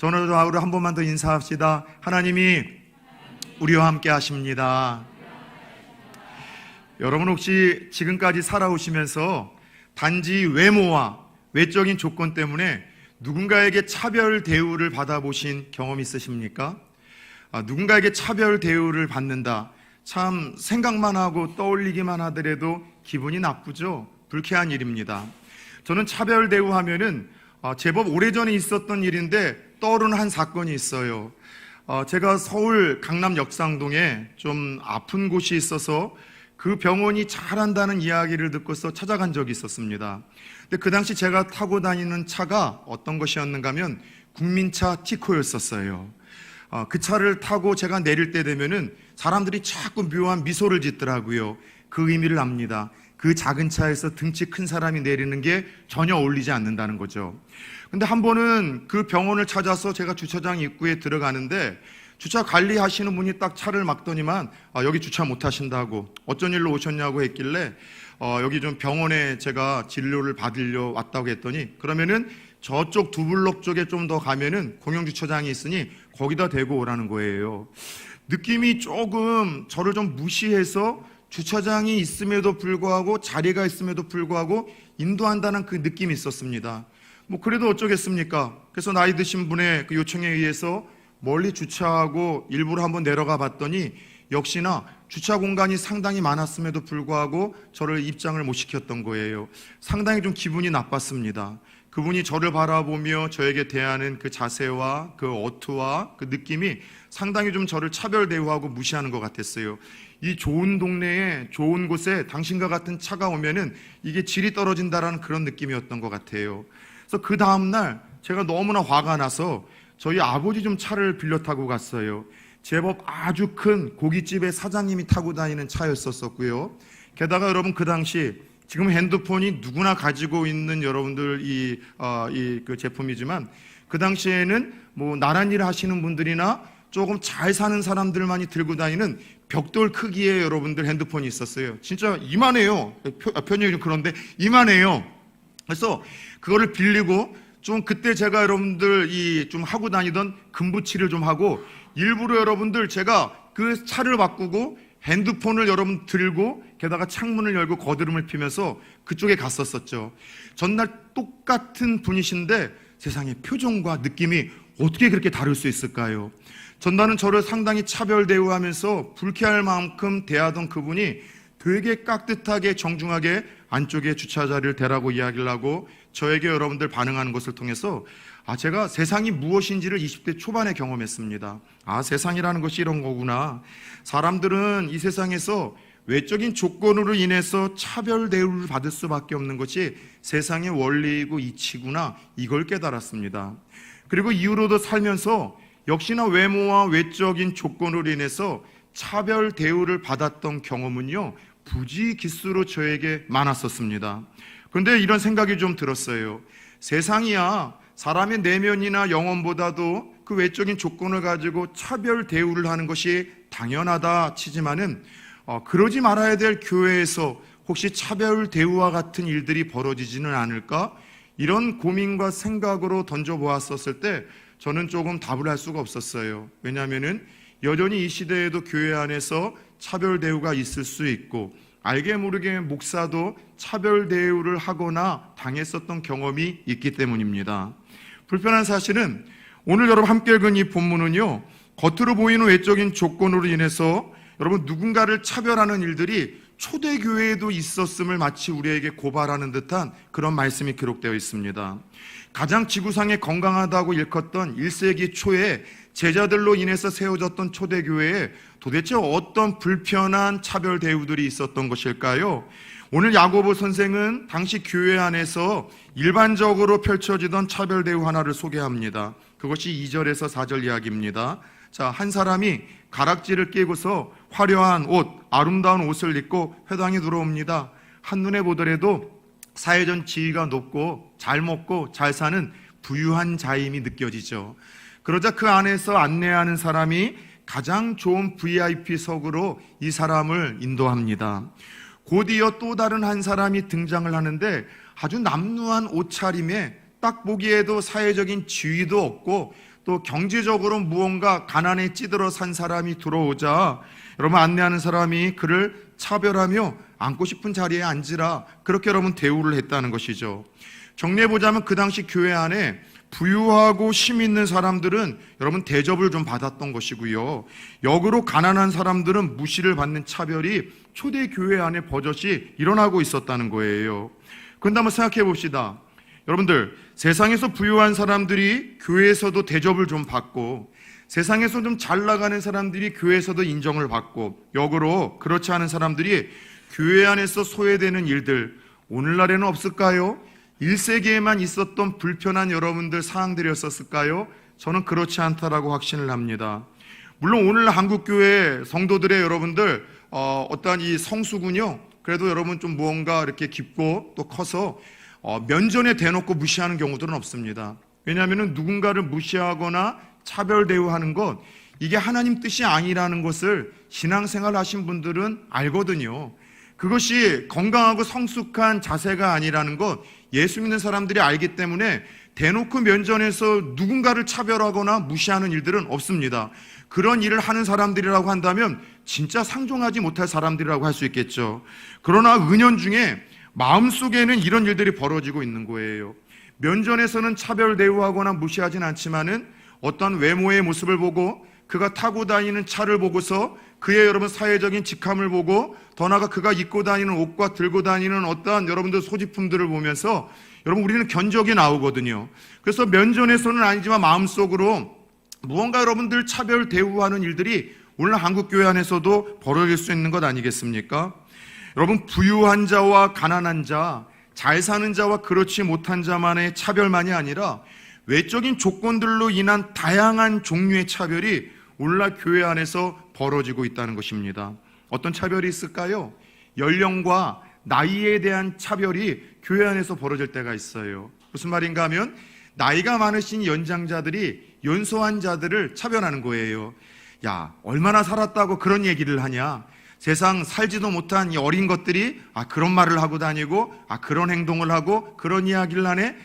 저는 하루 한 번만 더 인사합시다. 하나님이 우리와 함께 하십니다. 여러분 혹시 지금까지 살아오시면서 단지 외모와 외적인 조건 때문에 누군가에게 차별 대우를 받아보신 경험 있으십니까? 누군가에게 차별 대우를 받는다. 참 생각만 하고 떠올리기만 하더라도 기분이 나쁘죠. 불쾌한 일입니다. 저는 차별 대우하면은 제법 오래전에 있었던 일인데 떠오르는 한 사건이 있어요. 제가 서울 강남 역상동에 좀 아픈 곳이 있어서 그 병원이 잘한다는 이야기를 듣고서 찾아간 적이 있었습니다. 근데 그 당시 제가 타고 다니는 차가 어떤 것이었는가 하면 국민차 티코였었어요. 그 차를 타고 제가 내릴 때 되면은 사람들이 자꾸 묘한 미소를 짓더라고요. 그 의미를 압니다. 그 작은 차에서 등치 큰 사람이 내리는 게 전혀 어울리지 않는다는 거죠. 근데 한 번은 그 병원을 찾아서 제가 주차장 입구에 들어가는데 주차 관리하시는 분이 딱 차를 막더니만 여기 주차 못 하신다고, 어쩐 일로 오셨냐고 했길래 여기 좀 병원에 제가 진료를 받으려 왔다고 했더니 그러면은 저쪽 두 블록 쪽에 좀 더 가면은 공영주차장이 있으니 거기다 대고 오라는 거예요. 느낌이 조금 저를 좀 무시해서 주차장이 있음에도 불구하고 자리가 있음에도 불구하고 인도한다는 그 느낌이 있었습니다. 뭐 그래도 어쩌겠습니까? 그래서 나이 드신 분의 그 요청에 의해서 멀리 주차하고 일부러 한번 내려가 봤더니 역시나 주차 공간이 상당히 많았음에도 불구하고 저를 입장을 못 시켰던 거예요. 상당히 좀 기분이 나빴습니다. 그분이 저를 바라보며 저에게 대하는 그 자세와 그 어투와 그 느낌이 상당히 좀 저를 차별 대우하고 무시하는 것 같았어요. 이 좋은 동네에 좋은 곳에 당신과 같은 차가 오면은 이게 질이 떨어진다라는 그런 느낌이었던 것 같아요. 그래서 그 다음날 제가 너무나 화가 나서 저희 아버지 좀 차를 빌려 타고 갔어요. 제법 아주 큰 고깃집의 사장님이 타고 다니는 차였었고요. 게다가 여러분 그 당시 지금 핸드폰이 누구나 가지고 있는 여러분들 그 제품이지만 그 당시에는 뭐 나란 일 하시는 분들이나 조금 잘 사는 사람들만이 들고 다니는 벽돌 크기의 여러분들 핸드폰이 있었어요. 진짜 이만해요. 표현이 좀 그런데 이만해요. 그래서 그거를 빌리고 좀 그때 제가 여러분들 좀 하고 다니던 금붙이를 좀 하고 일부러 여러분들 제가 그 차를 바꾸고 핸드폰을 여러분 들고 게다가 창문을 열고 거드름을 피면서 그쪽에 갔었었죠. 전날 똑같은 분이신데 세상에 표정과 느낌이 어떻게 그렇게 다를 수 있을까요? 전날은 저를 상당히 차별 대우하면서 불쾌할 만큼 대하던 그분이 되게 깍듯하게 정중하게 안쪽에 주차 자리를 대라고 이야기를 하고 저에게 여러분들 반응하는 것을 통해서 제가 세상이 무엇인지를 20대 초반에 경험했습니다. 세상이라는 것이 이런 거구나. 사람들은 이 세상에서 외적인 조건으로 인해서 차별 대우를 받을 수밖에 없는 것이 세상의 원리이고 이치구나, 이걸 깨달았습니다. 그리고 이후로도 살면서 역시나 외모와 외적인 조건으로 인해서 차별 대우를 받았던 경험은요 부지기수로 저에게 많았었습니다. 그런데 이런 생각이 좀 들었어요. 세상이야 사람의 내면이나 영혼보다도 그 외적인 조건을 가지고 차별 대우를 하는 것이 당연하다 치지만은 그러지 말아야 될 교회에서 혹시 차별 대우와 같은 일들이 벌어지지는 않을까? 이런 고민과 생각으로 던져보았었을 때 저는 조금 답을 할 수가 없었어요. 왜냐하면은 여전히 이 시대에도 교회 안에서 차별 대우가 있을 수 있고 알게 모르게 목사도 차별 대우를 하거나 당했었던 경험이 있기 때문입니다. 불편한 사실은 오늘 여러분 함께 읽은 이 본문은요 겉으로 보이는 외적인 조건으로 인해서 여러분 누군가를 차별하는 일들이 초대교회에도 있었음을 마치 우리에게 고발하는 듯한 그런 말씀이 기록되어 있습니다. 가장 지구상에 건강하다고 일컫던 1세기 초에 제자들로 인해서 세워졌던 초대교회에 도대체 어떤 불편한 차별 대우들이 있었던 것일까요? 오늘 야고보 선생은 당시 교회 안에서 일반적으로 펼쳐지던 차별 대우 하나를 소개합니다. 그것이 2절에서 4절 이야기입니다. 한 사람이 가락지를 끼고서 화려한 옷, 아름다운 옷을 입고 회당에 들어옵니다. 한눈에 보더라도 사회적 지위가 높고 잘 먹고 잘 사는 부유한 자임이 느껴지죠. 그러자 그 안에서 안내하는 사람이 가장 좋은 VIP석으로 이 사람을 인도합니다. 곧이어 또 다른 한 사람이 등장을 하는데 아주 남루한 옷차림에 딱 보기에도 사회적인 지위도 없고 또 경제적으로 무언가 가난에 찌들어 산 사람이 들어오자 여러분 안내하는 사람이 그를 차별하며 앉고 싶은 자리에 앉으라, 그렇게 여러분 대우를 했다는 것이죠. 정리해보자면 그 당시 교회 안에 부유하고 힘 있는 사람들은 여러분 대접을 좀 받았던 것이고요, 역으로 가난한 사람들은 무시를 받는 차별이 초대 교회 안에 버젓이 일어나고 있었다는 거예요. 그런데 한번 생각해 봅시다. 여러분들, 세상에서 부유한 사람들이 교회에서도 대접을 좀 받고 세상에서 좀 잘 나가는 사람들이 교회에서도 인정을 받고, 역으로 그렇지 않은 사람들이 교회 안에서 소외되는 일들 오늘날에는 없을까요? 1세기에만 있었던 불편한 여러분들 사항들이었을까요? 저는 그렇지 않다라고 확신을 합니다. 물론 오늘 한국교회 성도들의 여러분들 어떠한 이 성수군요, 그래도 여러분 좀 무언가 이렇게 깊고 또 커서 면전에 대놓고 무시하는 경우들은 없습니다. 왜냐하면 누군가를 무시하거나 차별 대우하는 것, 이게 하나님 뜻이 아니라는 것을 신앙생활 하신 분들은 알거든요. 그것이 건강하고 성숙한 자세가 아니라는 것 예수 믿는 사람들이 알기 때문에 대놓고 면전에서 누군가를 차별하거나 무시하는 일들은 없습니다. 그런 일을 하는 사람들이라고 한다면 진짜 상종하지 못할 사람들이라고 할 수 있겠죠. 그러나 은연중에 마음속에는 이런 일들이 벌어지고 있는 거예요. 면전에서는 차별 대우하거나 무시하진 않지만은 어떤 외모의 모습을 보고 그가 타고 다니는 차를 보고서 그의 여러분 사회적인 직함을 보고 더 나아가 그가 입고 다니는 옷과 들고 다니는 어떠한 여러분들 소지품들을 보면서 여러분 우리는 견적이 나오거든요. 그래서 면전에서는 아니지만 마음속으로 무언가 여러분들 차별 대우하는 일들이 오늘 한국교회 안에서도 벌어질 수 있는 것 아니겠습니까? 여러분, 부유한 자와 가난한 자, 잘 사는 자와 그렇지 못한 자만의 차별만이 아니라 외적인 조건들로 인한 다양한 종류의 차별이 오늘날 교회 안에서 벌어지고 있다는 것입니다. 어떤 차별이 있을까요? 연령과 나이에 대한 차별이 교회 안에서 벌어질 때가 있어요. 무슨 말인가 하면 나이가 많으신 연장자들이 연소한 자들을 차별하는 거예요. 야, 얼마나 살았다고 그런 얘기를 하냐? 세상 살지도 못한 이 어린 것들이 그런 말을 하고 다니고 그런 행동을 하고 그런 이야기를 하네.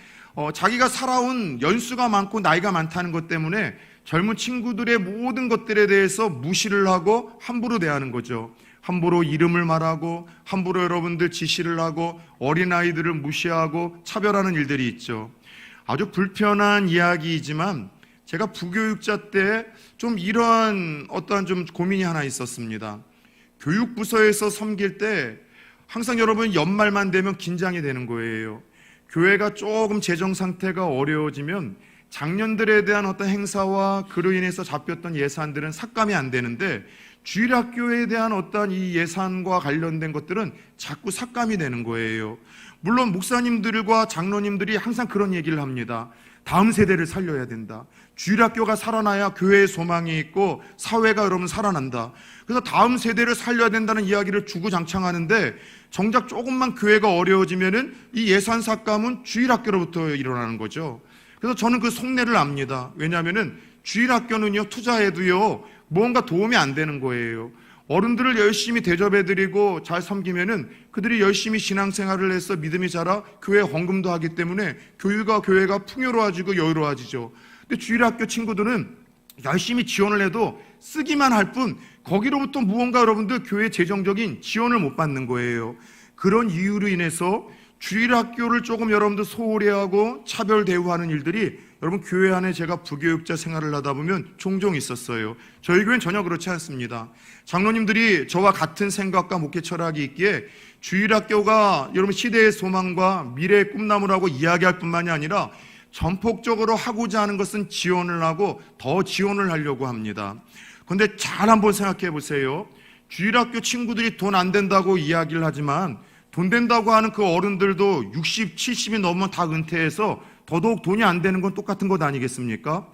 자기가 살아온 연수가 많고 나이가 많다는 것 때문에 젊은 친구들의 모든 것들에 대해서 무시를 하고 함부로 대하는 거죠. 함부로 이름을 말하고 함부로 여러분들 지시를 하고 어린아이들을 무시하고 차별하는 일들이 있죠. 아주 불편한 이야기이지만 제가 부교육자 때 좀 이러한 어떠한 좀 고민이 하나 있었습니다. 교육부서에서 섬길 때 항상 여러분 연말만 되면 긴장이 되는 거예요. 교회가 조금 재정 상태가 어려워지면 장년들에 대한 어떤 행사와 그로 인해서 잡혔던 예산들은 삭감이 안 되는데 주일학교에 대한 어떤 이 예산과 관련된 것들은 자꾸 삭감이 되는 거예요. 물론 목사님들과 장로님들이 항상 그런 얘기를 합니다. 다음 세대를 살려야 된다. 주일학교가 살아나야 교회의 소망이 있고 사회가 여러분 살아난다. 그래서 다음 세대를 살려야 된다는 이야기를 주구장창하는데 정작 조금만 교회가 어려워지면은 이 예산 삭감은 주일학교로부터 일어나는 거죠. 그래서 저는 그 속내를 압니다. 왜냐하면은 주일학교는요, 투자해도요 무언가 도움이 안 되는 거예요. 어른들을 열심히 대접해드리고 잘 섬기면은 그들이 열심히 신앙생활을 해서 믿음이 자라 교회 헌금도 하기 때문에 교회가 풍요로워지고 여유로워지죠. 근데 주일학교 친구들은 열심히 지원을 해도 쓰기만 할 뿐 거기로부터 무언가 여러분들 교회 재정적인 지원을 못 받는 거예요. 그런 이유로 인해서 주일학교를 조금 여러분들 소홀히 하고 차별 대우하는 일들이 여러분 교회 안에 제가 부교육자 생활을 하다 보면 종종 있었어요. 저희 교회는 전혀 그렇지 않습니다. 장로님들이 저와 같은 생각과 목회 철학이 있기에 주일학교가 여러분 시대의 소망과 미래의 꿈나무라고 이야기할 뿐만이 아니라 전폭적으로 하고자 하는 것은 지원을 하고 더 지원을 하려고 합니다. 그런데 잘 한번 생각해 보세요. 주일학교 친구들이 돈 안 된다고 이야기를 하지만 돈 된다고 하는 그 어른들도 60, 70이 넘으면 다 은퇴해서 더더욱 돈이 안 되는 건 똑같은 것 아니겠습니까?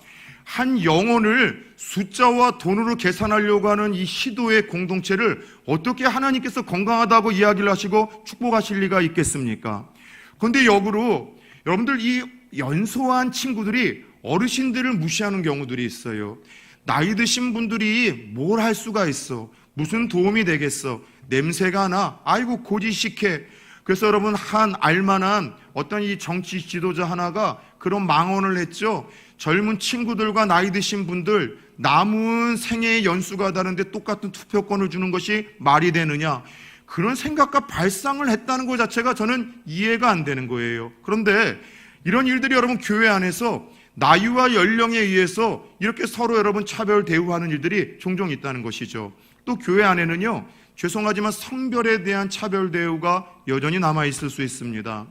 한 영혼을 숫자와 돈으로 계산하려고 하는 이 시도의 공동체를 어떻게 하나님께서 건강하다고 이야기를 하시고 축복하실 리가 있겠습니까? 그런데 역으로 여러분들 이 연소한 친구들이 어르신들을 무시하는 경우들이 있어요. 나이 드신 분들이 뭘 할 수가 있어? 무슨 도움이 되겠어? 냄새가 나? 아이고 고지식해. 그래서 여러분 한 알만한 어떤 이 정치 지도자 하나가 그런 망언을 했죠. 젊은 친구들과 나이 드신 분들 남은 생애의 연수가 다른데 똑같은 투표권을 주는 것이 말이 되느냐, 그런 생각과 발상을 했다는 것 자체가 저는 이해가 안 되는 거예요. 그런데 이런 일들이 여러분 교회 안에서 나이와 연령에 의해서 이렇게 서로 여러분 차별 대우하는 일들이 종종 있다는 것이죠. 또 교회 안에는요, 죄송하지만 성별에 대한 차별 대우가 여전히 남아있을 수 있습니다.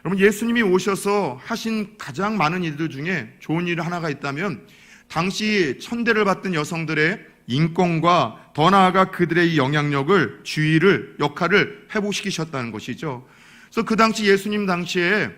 여러분, 예수님이 오셔서 하신 가장 많은 일들 중에 좋은 일 하나가 있다면 당시 천대를 받던 여성들의 인권과 더 나아가 그들의 이 영향력을, 주의를, 역할을 회복시키셨다는 것이죠. 그래서 그 당시 예수님 당시에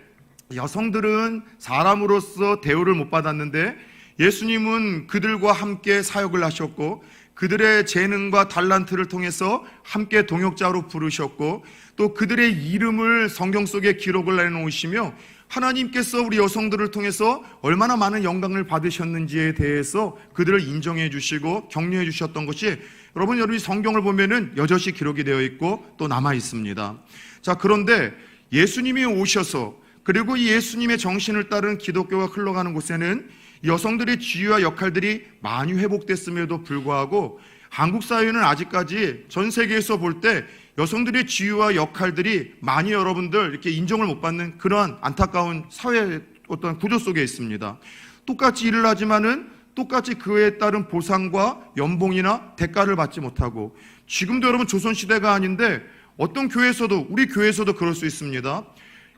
여성들은 사람으로서 대우를 못 받았는데 예수님은 그들과 함께 사역을 하셨고 그들의 재능과 달란트를 통해서 함께 동역자로 부르셨고 또 그들의 이름을 성경 속에 기록을 내놓으시며 하나님께서 우리 여성들을 통해서 얼마나 많은 영광을 받으셨는지에 대해서 그들을 인정해 주시고 격려해 주셨던 것이 여러분이 성경을 보면은 여럿이 기록이 되어 있고 또 남아 있습니다. 자, 그런데 예수님이 오셔서 그리고 이 예수님의 정신을 따른 기독교가 흘러가는 곳에는 여성들의 지위와 역할들이 많이 회복됐음에도 불구하고 한국 사회는 아직까지 전 세계에서 볼 때 여성들의 지위와 역할들이 많이 여러분들 이렇게 인정을 못 받는 그러한 안타까운 사회 어떤 구조 속에 있습니다. 똑같이 일을 하지만은 똑같이 그에 따른 보상과 연봉이나 대가를 받지 못하고, 지금도 여러분 조선시대가 아닌데 어떤 교회에서도, 우리 교회에서도 그럴 수 있습니다.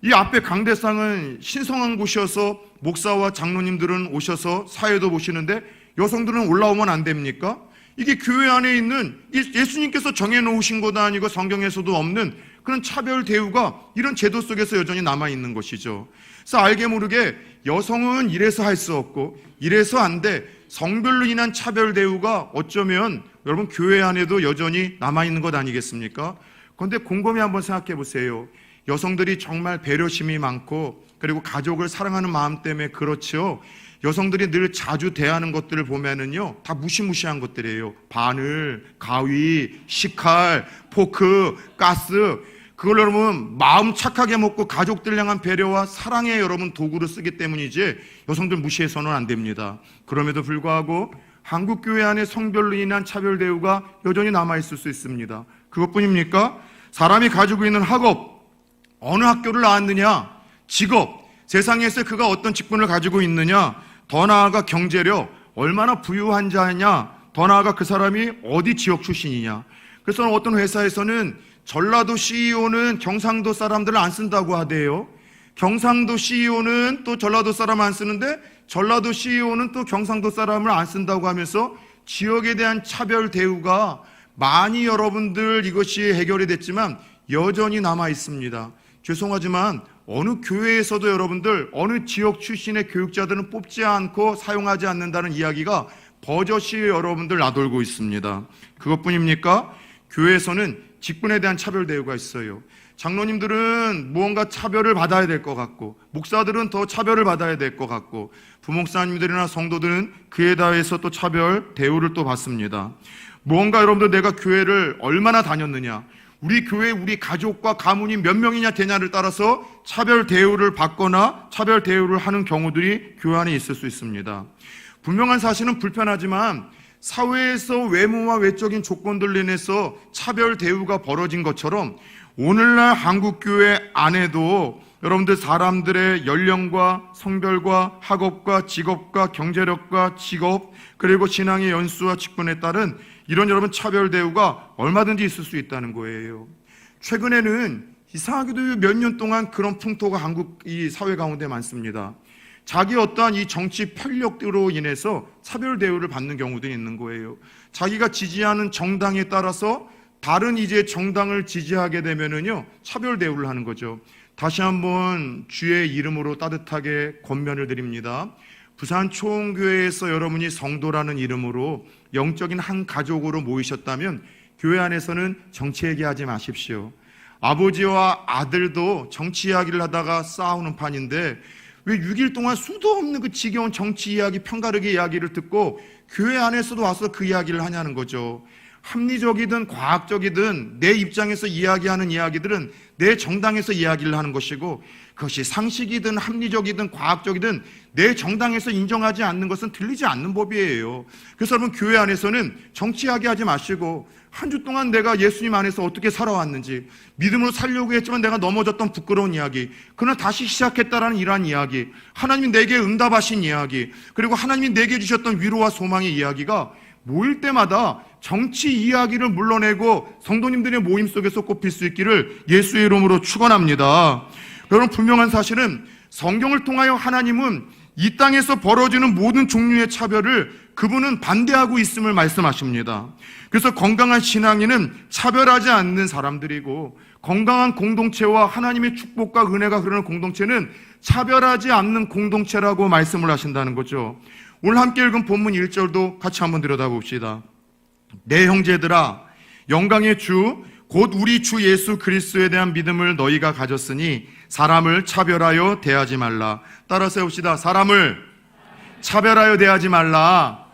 이 앞에 강대상은 신성한 곳이어서 목사와 장로님들은 오셔서 사회도 보시는데 여성들은 올라오면 안 됩니까? 이게 교회 안에 있는 예수님께서 정해놓으신 것도 아니고 성경에서도 없는 그런 차별 대우가 이런 제도 속에서 여전히 남아있는 것이죠. 그래서 알게 모르게 여성은 이래서 할 수 없고 이래서 안 돼, 성별로 인한 차별 대우가 어쩌면 여러분 교회 안에도 여전히 남아있는 것 아니겠습니까? 그런데 곰곰이 한번 생각해 보세요. 여성들이 정말 배려심이 많고 그리고 가족을 사랑하는 마음 때문에 그렇죠. 여성들이 늘 자주 대하는 것들을 보면은요, 다 무시무시한 것들이에요. 바늘, 가위, 식칼, 포크, 가스, 그걸 여러분 마음 착하게 먹고 가족들 향한 배려와 사랑의 여러분 도구로 쓰기 때문이지 여성들 무시해서는 안 됩니다. 그럼에도 불구하고 한국 교회 안에 성별로 인한 차별 대우가 여전히 남아있을 수 있습니다. 그것뿐입니까? 사람이 가지고 있는 학업, 어느 학교를 나왔느냐, 직업, 세상에서 그가 어떤 직분을 가지고 있느냐, 더 나아가 경제력, 얼마나 부유한 자냐, 더 나아가 그 사람이 어디 지역 출신이냐. 그래서 어떤 회사에서는 전라도 CEO는 경상도 사람들을 안 쓴다고 하대요. 경상도 CEO는 또 전라도 사람 안 쓰는데 전라도 CEO는 또 경상도 사람을 안 쓴다고 하면서 지역에 대한 차별 대우가 많이 여러분들 이것이 해결이 됐지만 여전히 남아 있습니다. 죄송하지만 어느 교회에서도 여러분들 어느 지역 출신의 교육자들은 뽑지 않고 사용하지 않는다는 이야기가 버젓이 여러분들 나돌고 있습니다. 그것뿐입니까? 교회에서는 직분에 대한 차별 대우가 있어요. 장로님들은 무언가 차별을 받아야 될 것 같고 목사들은 더 차별을 받아야 될 것 같고 부목사님들이나 성도들은 그에 대해서 또 차별 대우를 또 받습니다. 무언가 여러분들 내가 교회를 얼마나 다녔느냐, 우리 교회 우리 가족과 가문이 몇 명이냐 되냐를 따라서 차별 대우를 받거나 차별 대우를 하는 경우들이 교회 안에 있을 수 있습니다. 분명한 사실은 불편하지만 사회에서 외모와 외적인 조건들로 인해서 차별 대우가 벌어진 것처럼 오늘날 한국교회 안에도 여러분들 사람들의 연령과 성별과 학업과 직업과 경제력과 직업 그리고 신앙의 연수와 직분에 따른 이런 여러분 차별 대우가 얼마든지 있을 수 있다는 거예요. 최근에는 이상하게도 몇 년 동안 그런 풍토가 한국 이 사회 가운데 많습니다. 자기 어떠한 이 정치 편력으로 인해서 차별 대우를 받는 경우들이 있는 거예요. 자기가 지지하는 정당에 따라서 다른 이제 정당을 지지하게 되면은요, 차별 대우를 하는 거죠. 다시 한번 주의 이름으로 따뜻하게 권면을 드립니다. 부산 초원교회에서 여러분이 성도라는 이름으로 영적인 한 가족으로 모이셨다면 교회 안에서는 정치 얘기하지 마십시오. 아버지와 아들도 정치 이야기를 하다가 싸우는 판인데 왜 6일 동안 수도 없는 그 지겨운 정치 이야기, 편가르기 이야기를 듣고 교회 안에서도 와서 그 이야기를 하냐는 거죠. 합리적이든 과학적이든 내 입장에서 이야기하는 이야기들은 내 정당에서 이야기를 하는 것이고, 그것이 상식이든 합리적이든 과학적이든 내 정당에서 인정하지 않는 것은 들리지 않는 법이에요. 그래서 여러분, 교회 안에서는 정치하게 하지 마시고 한 주 동안 내가 예수님 안에서 어떻게 살아왔는지, 믿음으로 살려고 했지만 내가 넘어졌던 부끄러운 이야기, 그러나 다시 시작했다라는 이러한 이야기, 하나님이 내게 응답하신 이야기, 그리고 하나님이 내게 주셨던 위로와 소망의 이야기가 모일 때마다 정치 이야기를 물러내고 성도님들의 모임 속에서 꼽힐 수 있기를 예수의 이름으로 축원합니다. 여러분, 분명한 사실은 성경을 통하여 하나님은 이 땅에서 벌어지는 모든 종류의 차별을 그분은 반대하고 있음을 말씀하십니다. 그래서 건강한 신앙인은 차별하지 않는 사람들이고, 건강한 공동체와 하나님의 축복과 은혜가 흐르는 공동체는 차별하지 않는 공동체라고 말씀을 하신다는 거죠. 오늘 함께 읽은 본문 1절도 같이 한번 들여다봅시다. 내 형제들아, 영광의 주 곧 우리 주 예수 그리스도에 대한 믿음을 너희가 가졌으니 사람을 차별하여 대하지 말라. 따라서 해봅시다. 사람을 차별하여 대하지 말라.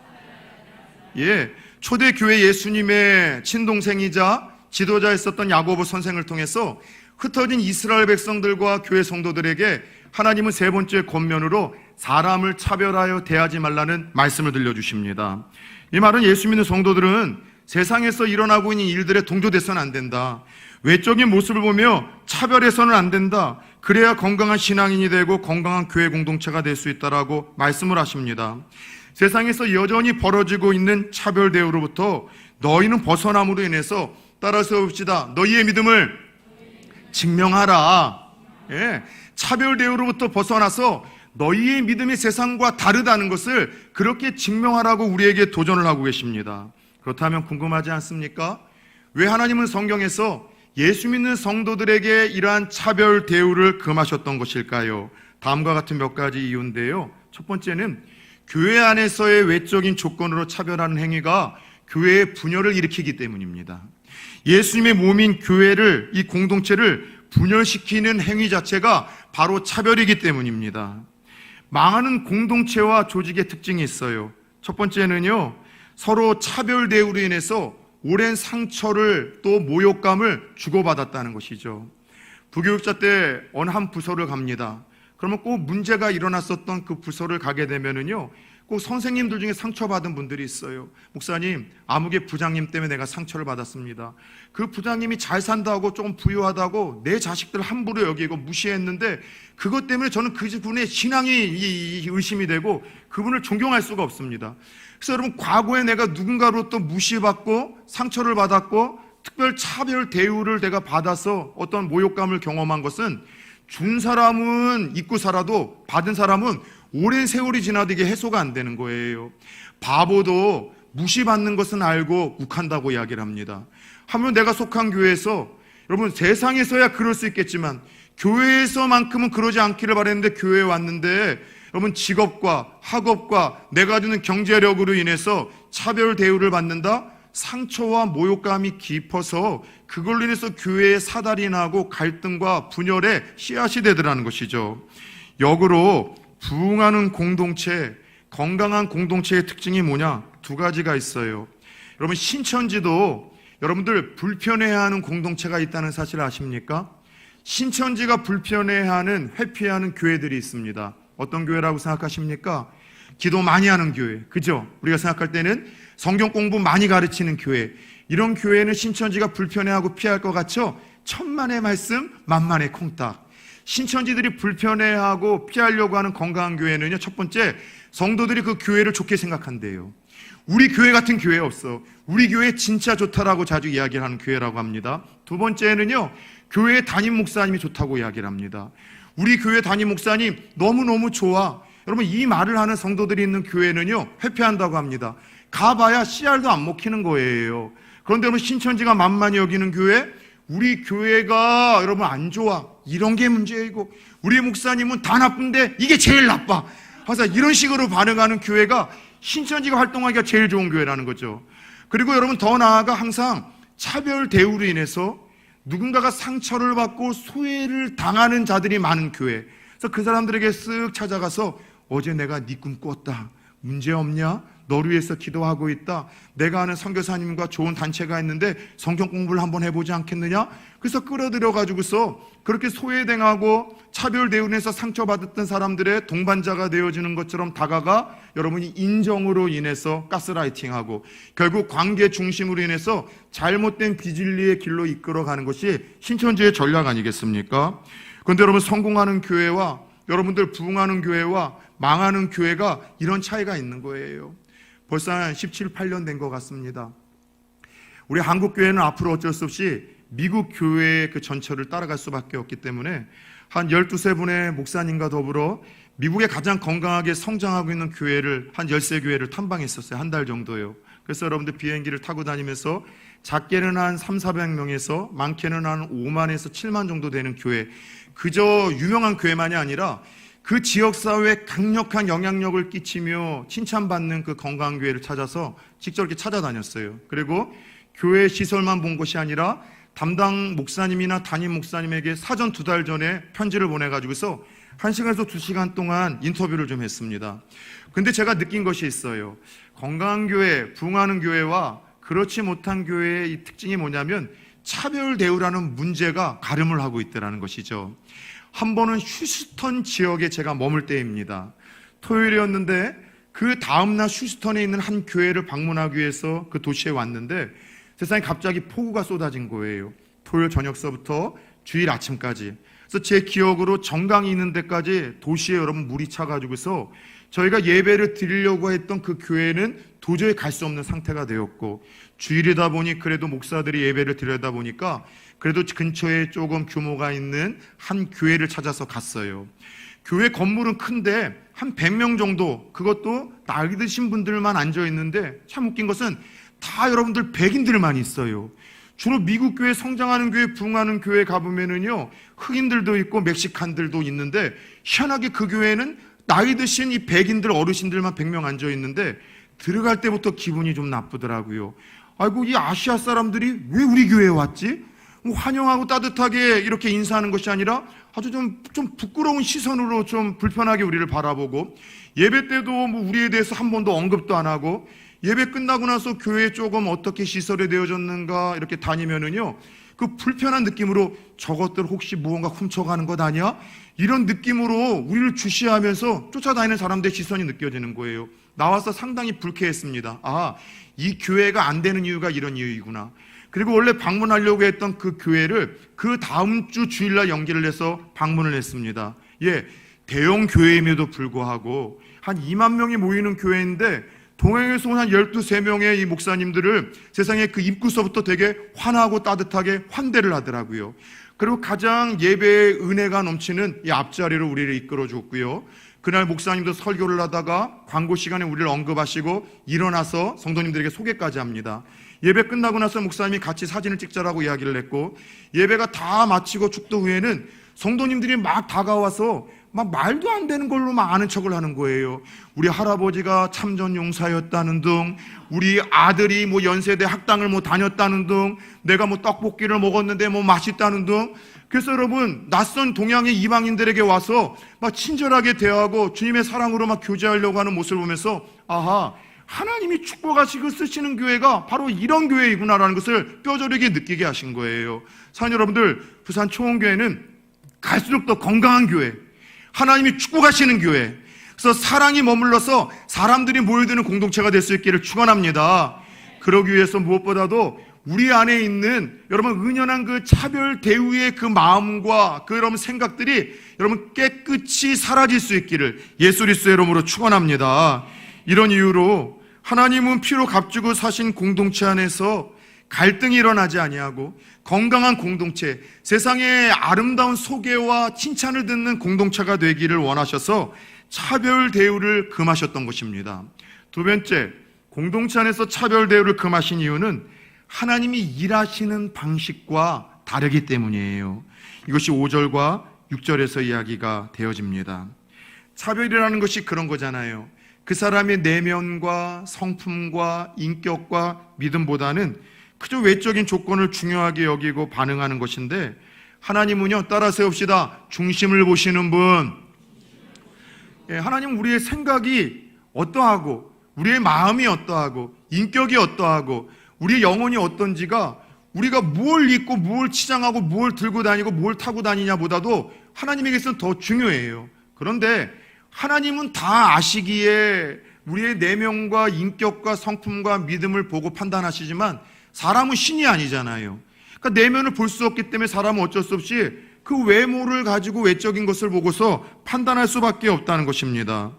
예, 초대교회 예수님의 친동생이자 지도자였었던 야고보 선생을 통해서 흩어진 이스라엘 백성들과 교회 성도들에게 하나님은 세 번째 권면으로 사람을 차별하여 대하지 말라는 말씀을 들려주십니다. 이 말은 예수 믿는 성도들은 세상에서 일어나고 있는 일들에 동조돼서는 안 된다. 외적인 모습을 보며 차별해서는 안 된다. 그래야 건강한 신앙인이 되고 건강한 교회 공동체가 될 수 있다라고 말씀을 하십니다. 세상에서 여전히 벌어지고 있는 차별 대우로부터 너희는 벗어남으로 인해서, 따라서 봅시다. 너희의 믿음을 증명하라. 예, 차별 대우로부터 벗어나서 너희의 믿음이 세상과 다르다는 것을 그렇게 증명하라고 우리에게 도전을 하고 계십니다. 그렇다면 궁금하지 않습니까? 왜 하나님은 성경에서 예수 믿는 성도들에게 이러한 차별 대우를 금하셨던 것일까요? 다음과 같은 몇 가지 이유인데요. 첫 번째는 교회 안에서의 외적인 조건으로 차별하는 행위가 교회의 분열을 일으키기 때문입니다. 예수님의 몸인 교회를, 이 공동체를 분열시키는 행위 자체가 바로 차별이기 때문입니다. 망하는 공동체와 조직의 특징이 있어요. 첫 번째는요, 서로 차별 대우로 인해서 오랜 상처를 또 모욕감을 주고받았다는 것이죠. 부교육자 때 어느 한 부서를 갑니다. 그러면 꼭 문제가 일어났었던 그 부서를 가게 되면은요, 꼭 선생님들 중에 상처받은 분들이 있어요. 목사님, 아무개 부장님 때문에 내가 상처를 받았습니다. 그 부장님이 잘 산다고 조금 부유하다고 내 자식들 함부로 여기고 무시했는데, 그것 때문에 저는 그분의 신앙이 의심이 되고 그분을 존경할 수가 없습니다. 그래서 여러분, 과거에 내가 누군가로부터 무시받고 상처를 받았고 특별 차별 대우를 내가 받아서 어떤 모욕감을 경험한 것은, 준 사람은 잊고 살아도 받은 사람은 오랜 세월이 지나도 이게 해소가 안 되는 거예요. 바보도 무시받는 것은 알고 욱한다고 이야기를 합니다. 하면 내가 속한 교회에서, 여러분, 세상에서야 그럴 수 있겠지만 교회에서만큼은 그러지 않기를 바랬는데 교회에 왔는데, 여러분, 직업과 학업과 내가 주는 경제력으로 인해서 차별 대우를 받는다? 상처와 모욕감이 깊어서 그걸로 인해서 교회에 사달이 나고 갈등과 분열의 씨앗이 되더라는 것이죠. 역으로 부흥하는 공동체, 건강한 공동체의 특징이 뭐냐? 두 가지가 있어요. 여러분, 신천지도 여러분들 불편해하는 공동체가 있다는 사실 아십니까? 신천지가 불편해하는, 회피하는 교회들이 있습니다. 어떤 교회라고 생각하십니까? 기도 많이 하는 교회, 그죠? 우리가 생각할 때는 성경 공부 많이 가르치는 교회, 이런 교회는 신천지가 불편해하고 피할 것 같죠? 천만의 말씀, 만만의 콩딱. 신천지들이 불편해하고 피하려고 하는 건강한 교회는요, 첫 번째, 성도들이 그 교회를 좋게 생각한대요. 우리 교회 같은 교회 없어. 우리 교회 진짜 좋다라고 자주 이야기를 하는 교회라고 합니다. 두 번째는요, 교회 담임 목사님이 좋다고 이야기를 합니다. 우리 교회 담임 목사님 너무너무 좋아. 여러분, 이 말을 하는 성도들이 있는 교회는요, 회피한다고 합니다. 가봐야 씨알도 안 먹히는 거예요. 그런데 여러분, 신천지가 만만히 여기는 교회, 우리 교회가 여러분 안 좋아, 이런 게 문제이고 우리 목사님은 다 나쁜데 이게 제일 나빠, 항상 이런 식으로 반응하는 교회가 신천지가 활동하기가 제일 좋은 교회라는 거죠. 그리고 여러분, 더 나아가 항상 차별 대우로 인해서 누군가가 상처를 받고 소외를 당하는 자들이 많은 교회. 그래서 그 사람들에게 쓱 찾아가서, 어제 내가 네 꿈 꿨다, 문제 없냐? 너를 위해서 기도하고 있다. 내가 아는 선교사님과 좋은 단체가 있는데 성경 공부를 한번 해보지 않겠느냐? 그래서 끌어들여 가지고서 그렇게 소외당하고 차별 대우에서 상처받았던 사람들의 동반자가 되어주는 것처럼 다가가 여러분이 인정으로 인해서 가스라이팅하고 결국 관계 중심으로 인해서 잘못된 비진리의 길로 이끌어가는 것이 신천지의 전략 아니겠습니까? 그런데 여러분, 성공하는 교회와 여러분들 부흥하는 교회와 망하는 교회가 이런 차이가 있는 거예요. 벌써 한 17, 8년 된 것 같습니다. 우리 한국 교회는 앞으로 어쩔 수 없이 미국 교회의 그 전철을 따라갈 수밖에 없기 때문에 한 12분의 목사님과 더불어 미국의 가장 건강하게 성장하고 있는 교회를 한 13교회를 탐방했었어요. 한 달 정도요. 그래서 여러분들 비행기를 타고 다니면서 작게는 한 3, 400명에서 많게는 한 5만에서 7만 정도 되는 교회, 그저 유명한 교회만이 아니라 그 지역사회에 강력한 영향력을 끼치며 칭찬받는 그 건강한 교회를 찾아서 직접 이렇게 찾아다녔어요. 그리고 교회 시설만 본 것이 아니라 담당 목사님이나 담임 목사님에게 사전 2달 전에 편지를 보내가지고서 1시간에서 2시간 동안 인터뷰를 좀 했습니다. 근데 제가 느낀 것이 있어요. 건강한 교회, 부흥하는 교회와 그렇지 못한 교회의 이 특징이 뭐냐면 차별 대우라는 문제가 가름을 하고 있다는 것이죠. 한 번은 휴스턴 지역에 제가 머물 때입니다. 토요일이었는데 그 다음날 휴스턴에 있는 한 교회를 방문하기 위해서 그 도시에 왔는데 세상에 갑자기 폭우가 쏟아진 거예요. 토요일 저녁서부터 주일 아침까지. 그래서 제 기억으로 정강이 있는 데까지 도시에 여러분 물이 차가지고서 저희가 예배를 드리려고 했던 그 교회는 도저히 갈 수 없는 상태가 되었고, 주일이다 보니 그래도 목사들이 예배를 드리다 보니까 그래도 근처에 조금 규모가 있는 한 교회를 찾아서 갔어요. 교회 건물은 큰데 한 100명 정도, 그것도 나이 드신 분들만 앉아 있는데 참 웃긴 것은 다 여러분들 백인들만 있어요. 주로 미국 교회, 성장하는 교회, 부흥하는 교회 가보면은요, 흑인들도 있고 멕시칸들도 있는데 희한하게 그 교회는 나이 드신 이 백인들 어르신들만 100명 앉아 있는데 들어갈 때부터 기분이 좀 나쁘더라고요. 아이고, 이 아시아 사람들이 왜 우리 교회에 왔지? 뭐 환영하고 따뜻하게 이렇게 인사하는 것이 아니라 아주 좀 부끄러운 시선으로 좀 불편하게 우리를 바라보고, 예배 때도 뭐 우리에 대해서 한 번도 언급도 안 하고, 예배 끝나고 나서 교회에 조금 어떻게 시설이 되어졌는가 이렇게 다니면은요, 그 불편한 느낌으로 저것들 혹시 무언가 훔쳐가는 것 아니야? 이런 느낌으로 우리를 주시하면서 쫓아다니는 사람들의 시선이 느껴지는 거예요. 나와서 상당히 불쾌했습니다. 아, 이 교회가 안 되는 이유가 이런 이유이구나. 그리고 원래 방문하려고 했던 그 교회를 그 다음 주 주일날 연기를 해서 방문을 했습니다. 예, 대형 교회임에도 불구하고 한 2만 명이 모이는 교회인데 동행에서 온 한 12~13명의 이 목사님들을 세상에 그 입구서부터 되게 환하고 따뜻하게 환대를 하더라고요. 그리고 가장 예배의 은혜가 넘치는 이 앞자리로 우리를 이끌어 줬고요. 그날 목사님도 설교를 하다가 광고 시간에 우리를 언급하시고 일어나서 성도님들에게 소개까지 합니다. 예배 끝나고 나서 목사님이 같이 사진을 찍자라고 이야기를 했고, 예배가 다 마치고 축도 후에는 성도님들이 막 다가와서 막 말도 안 되는 걸로 막 아는 척을 하는 거예요. 우리 할아버지가 참전 용사였다는 등, 우리 아들이 뭐 연세대 학당을 뭐 다녔다는 등, 내가 뭐 떡볶이를 먹었는데 뭐 맛있다는 등. 그래서 여러분, 낯선 동양의 이방인들에게 와서 막 친절하게 대하고 주님의 사랑으로 막 교제하려고 하는 모습을 보면서, 아하, 하나님이 축복하시고 쓰시는 교회가 바로 이런 교회이구나라는 것을 뼈저리게 느끼게 하신 거예요. 사랑하는 여러분들, 부산 초원교회는 갈수록 더 건강한 교회, 하나님이 축복하시는 교회, 그래서 사랑이 머물러서 사람들이 모여드는 공동체가 될 수 있기를 축원합니다. 그러기 위해서 무엇보다도 우리 안에 있는 여러분 은연한 그 차별 대우의 그 마음과 그 여러분 생각들이 여러분 깨끗이 사라질 수 있기를 예수 그리스도의 이름으로 축원합니다. 이런 이유로 하나님은 피로 값주고 사신 공동체 안에서 갈등이 일어나지 아니하고 건강한 공동체, 세상의 아름다운 소개와 칭찬을 듣는 공동체가 되기를 원하셔서 차별 대우를 금하셨던 것입니다. 두 번째, 공동체 안에서 차별 대우를 금하신 이유는 하나님이 일하시는 방식과 다르기 때문이에요. 이것이 5절과 6절에서 이야기가 되어집니다. 차별이라는 것이 그런 거잖아요. 그 사람의 내면과 성품과 인격과 믿음보다는 그저 외적인 조건을 중요하게 여기고 반응하는 것인데, 하나님은요, 따라 세웁시다. 중심을 보시는 분. 예, 하나님은 우리의 생각이 어떠하고 우리의 마음이 어떠하고 인격이 어떠하고 우리의 영혼이 어떤지가 우리가 뭘 입고 뭘 치장하고 뭘 들고 다니고 뭘 타고 다니냐보다도 하나님에게서는 더 중요해요. 그런데 하나님은 다 아시기에 우리의 내면과 인격과 성품과 믿음을 보고 판단하시지만 사람은 신이 아니잖아요. 그러니까 내면을 볼 수 없기 때문에 사람은 어쩔 수 없이 그 외모를 가지고 외적인 것을 보고서 판단할 수밖에 없다는 것입니다.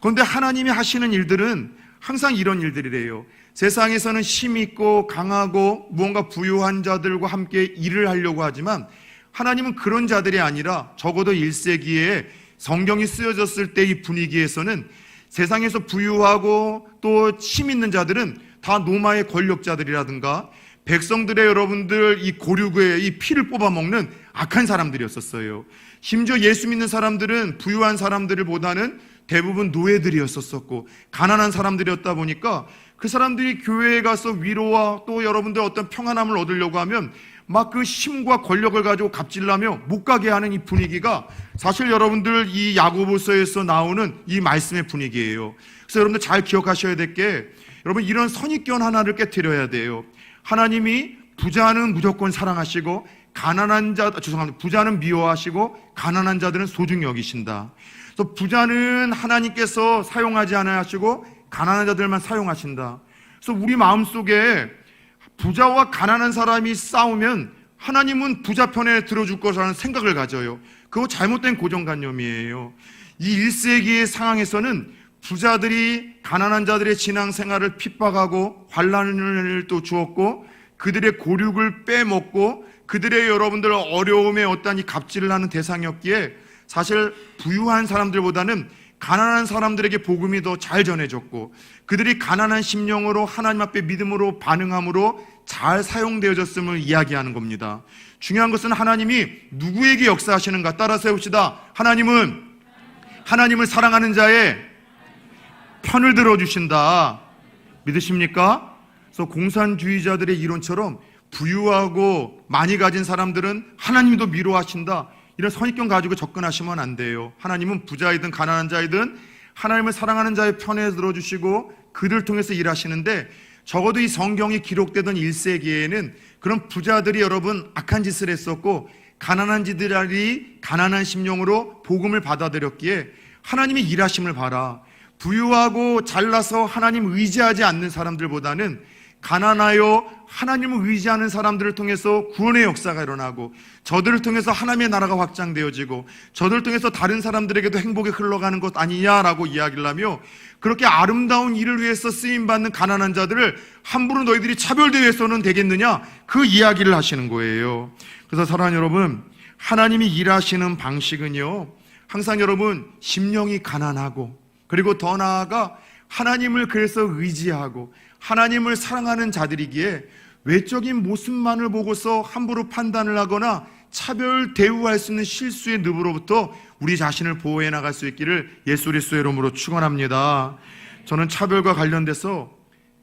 그런데 하나님이 하시는 일들은 항상 이런 일들이래요. 세상에서는 힘 있고 강하고 무언가 부유한 자들과 함께 일을 하려고 하지만 하나님은 그런 자들이 아니라 적어도 1세기에 성경이 쓰여졌을 때 이 분위기에서는 세상에서 부유하고 또 힘 있는 자들은 다 로마의 권력자들이라든가 백성들의 여러분들 이 고류의 이 피를 뽑아먹는 악한 사람들이었었어요. 심지어 예수 믿는 사람들은 부유한 사람들보다는 대부분 노예들이었었고 가난한 사람들이었다 보니까 그 사람들이 교회에 가서 위로와 또 여러분들 어떤 평안함을 얻으려고 하면 막 그 힘과 권력을 가지고 갑질하며 못 가게 하는 이 분위기가 사실 여러분들 이 야고보서에서 나오는 이 말씀의 분위기예요. 그래서 여러분들 잘 기억하셔야 될 게 여러분 이런 선입견 하나를 깨트려야 돼요. 하나님이 부자는 무조건 사랑하시고 부자는 미워하시고 가난한 자들은 소중히 여기신다. 그래서 부자는 하나님께서 사용하지 않아야 하시고 가난한 자들만 사용하신다. 그래서 우리 마음속에 부자와 가난한 사람이 싸우면 하나님은 부자 편에 들어줄 것이라는 생각을 가져요. 그거 잘못된 고정관념이에요. 이 1세기의 상황에서는 부자들이 가난한 자들의 신앙생활을 핍박하고 환난을 또 주었고 그들의 고륙을 빼먹고 그들의 여러분들 어려움에 어떤 이 갑질을 하는 대상이었기에 사실 부유한 사람들보다는 가난한 사람들에게 복음이 더 잘 전해졌고 그들이 가난한 심령으로 하나님 앞에 믿음으로 반응함으로 잘 사용되어졌음을 이야기하는 겁니다. 중요한 것은 하나님이 누구에게 역사하시는가 따라 세웁시다. 하나님은 하나님을 사랑하는 자의 편을 들어주신다. 믿으십니까? 그래서 공산주의자들의 이론처럼 부유하고 많이 가진 사람들은 하나님도 미워하신다. 이런 선입견 가지고 접근하시면 안 돼요. 하나님은 부자이든 가난한 자이든 하나님을 사랑하는 자의 편에 들어주시고 그들 통해서 일하시는데 적어도 이 성경이 기록되던 1세기에는 그런 부자들이 여러분 악한 짓을 했었고 가난한 자들이 가난한 심령으로 복음을 받아들였기에 하나님이 일하심을 봐라. 부유하고 잘나서 하나님 의지하지 않는 사람들보다는 가난하여 하나님을 의지하는 사람들을 통해서 구원의 역사가 일어나고 저들을 통해서 하나님의 나라가 확장되어지고 저들을 통해서 다른 사람들에게도 행복이 흘러가는 것 아니냐라고 이야기를 하며 그렇게 아름다운 일을 위해서 쓰임받는 가난한 자들을 함부로 너희들이 차별대회해서는 되겠느냐 그 이야기를 하시는 거예요. 그래서 사랑하는 여러분 하나님이 일하시는 방식은요 항상 여러분 심령이 가난하고 그리고 더 나아가 하나님을 그래서 의지하고 하나님을 사랑하는 자들이기에 외적인 모습만을 보고서 함부로 판단을 하거나 차별 대우할 수 있는 실수의 늪으로부터 우리 자신을 보호해 나갈 수 있기를 예수 그리스도의 이름으로 축원합니다. 저는 차별과 관련돼서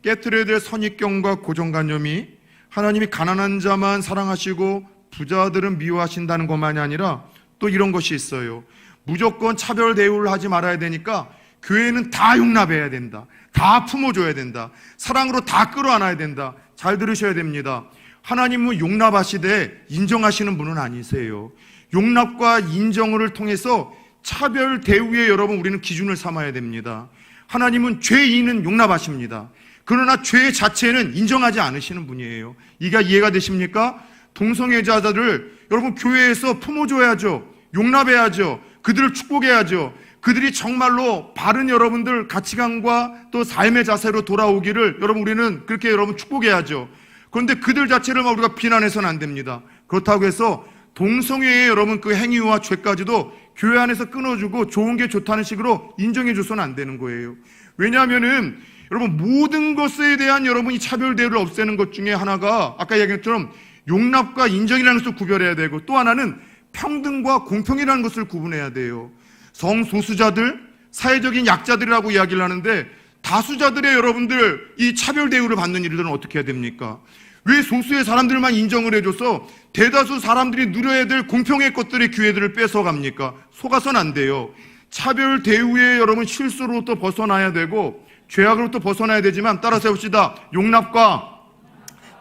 깨트려야 될 선입견과 고정관념이 하나님이 가난한 자만 사랑하시고 부자들은 미워하신다는 것만이 아니라 또 이런 것이 있어요. 무조건 차별 대우를 하지 말아야 되니까 교회는 다 용납해야 된다. 다 품어줘야 된다. 사랑으로 다 끌어안아야 된다. 잘 들으셔야 됩니다. 하나님은 용납하시되 인정하시는 분은 아니세요. 용납과 인정을 통해서 차별 대우에 여러분 우리는 기준을 삼아야 됩니다. 하나님은 죄인은 용납하십니다. 그러나 죄 자체는 인정하지 않으시는 분이에요. 이게 이해가 되십니까? 동성애자들을 여러분 교회에서 품어줘야죠. 용납해야죠. 그들을 축복해야죠. 그들이 정말로 바른 여러분들 가치관과 또 삶의 자세로 돌아오기를 여러분 우리는 그렇게 여러분 축복해야죠. 그런데 그들 자체를 우리가 비난해서는 안 됩니다. 그렇다고 해서 동성애의 여러분 그 행위와 죄까지도 교회 안에서 끊어주고 좋은 게 좋다는 식으로 인정해줘서는 안 되는 거예요. 왜냐하면은 여러분 모든 것에 대한 여러분이 차별 대우를 없애는 것 중에 하나가 아까 얘기한 것처럼 용납과 인정이라는 것을 구별해야 되고 또 하나는 평등과 공평이라는 것을 구분해야 돼요. 성소수자들, 사회적인 약자들이라고 이야기를 하는데 다수자들의 여러분들 이 차별 대우를 받는 일들은 어떻게 해야 됩니까? 왜 소수의 사람들만 인정을 해줘서 대다수 사람들이 누려야 될 공평의 것들의 기회들을 뺏어갑니까? 속아서는 안 돼요. 차별 대우에 여러분 실수로부터 벗어나야 되고 죄악으로부터 벗어나야 되지만 따라서 해봅시다. 용납과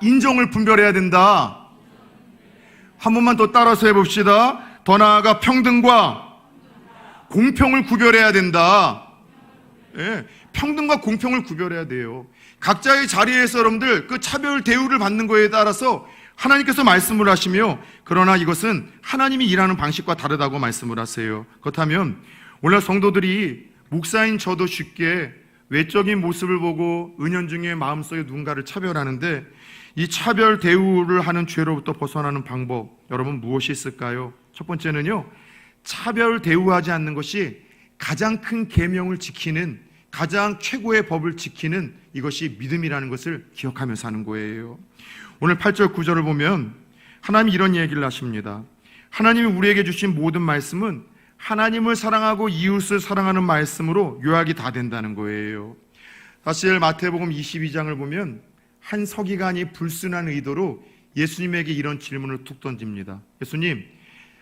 인정을 분별해야 된다. 한 번만 더 따라서 해봅시다. 더 나아가 평등과 공평을 구별해야 된다. 예, 평등과 공평을 구별해야 돼요. 각자의 자리에서 여러분들 그 차별 대우를 받는 거에 따라서 하나님께서 말씀을 하시며, 그러나 이것은 하나님이 일하는 방식과 다르다고 말씀을 하세요. 그렇다면 오늘 성도들이 목사인 저도 쉽게 외적인 모습을 보고 은연중에 마음속에 누군가를 차별하는데, 이 차별 대우를 하는 죄로부터 벗어나는 방법, 여러분 무엇이 있을까요? 첫 번째는요, 차별 대우하지 않는 것이 가장 큰 계명을 지키는, 가장 최고의 법을 지키는 이것이 믿음이라는 것을 기억하면서 하는 거예요. 오늘 8절 9절을 보면 하나님이 이런 얘기를 하십니다. 하나님이 우리에게 주신 모든 말씀은 하나님을 사랑하고 이웃을 사랑하는 말씀으로 요약이 다 된다는 거예요. 사실 마태복음 22장을 보면 한 서기관이 불순한 의도로 예수님에게 이런 질문을 툭 던집니다. 예수님,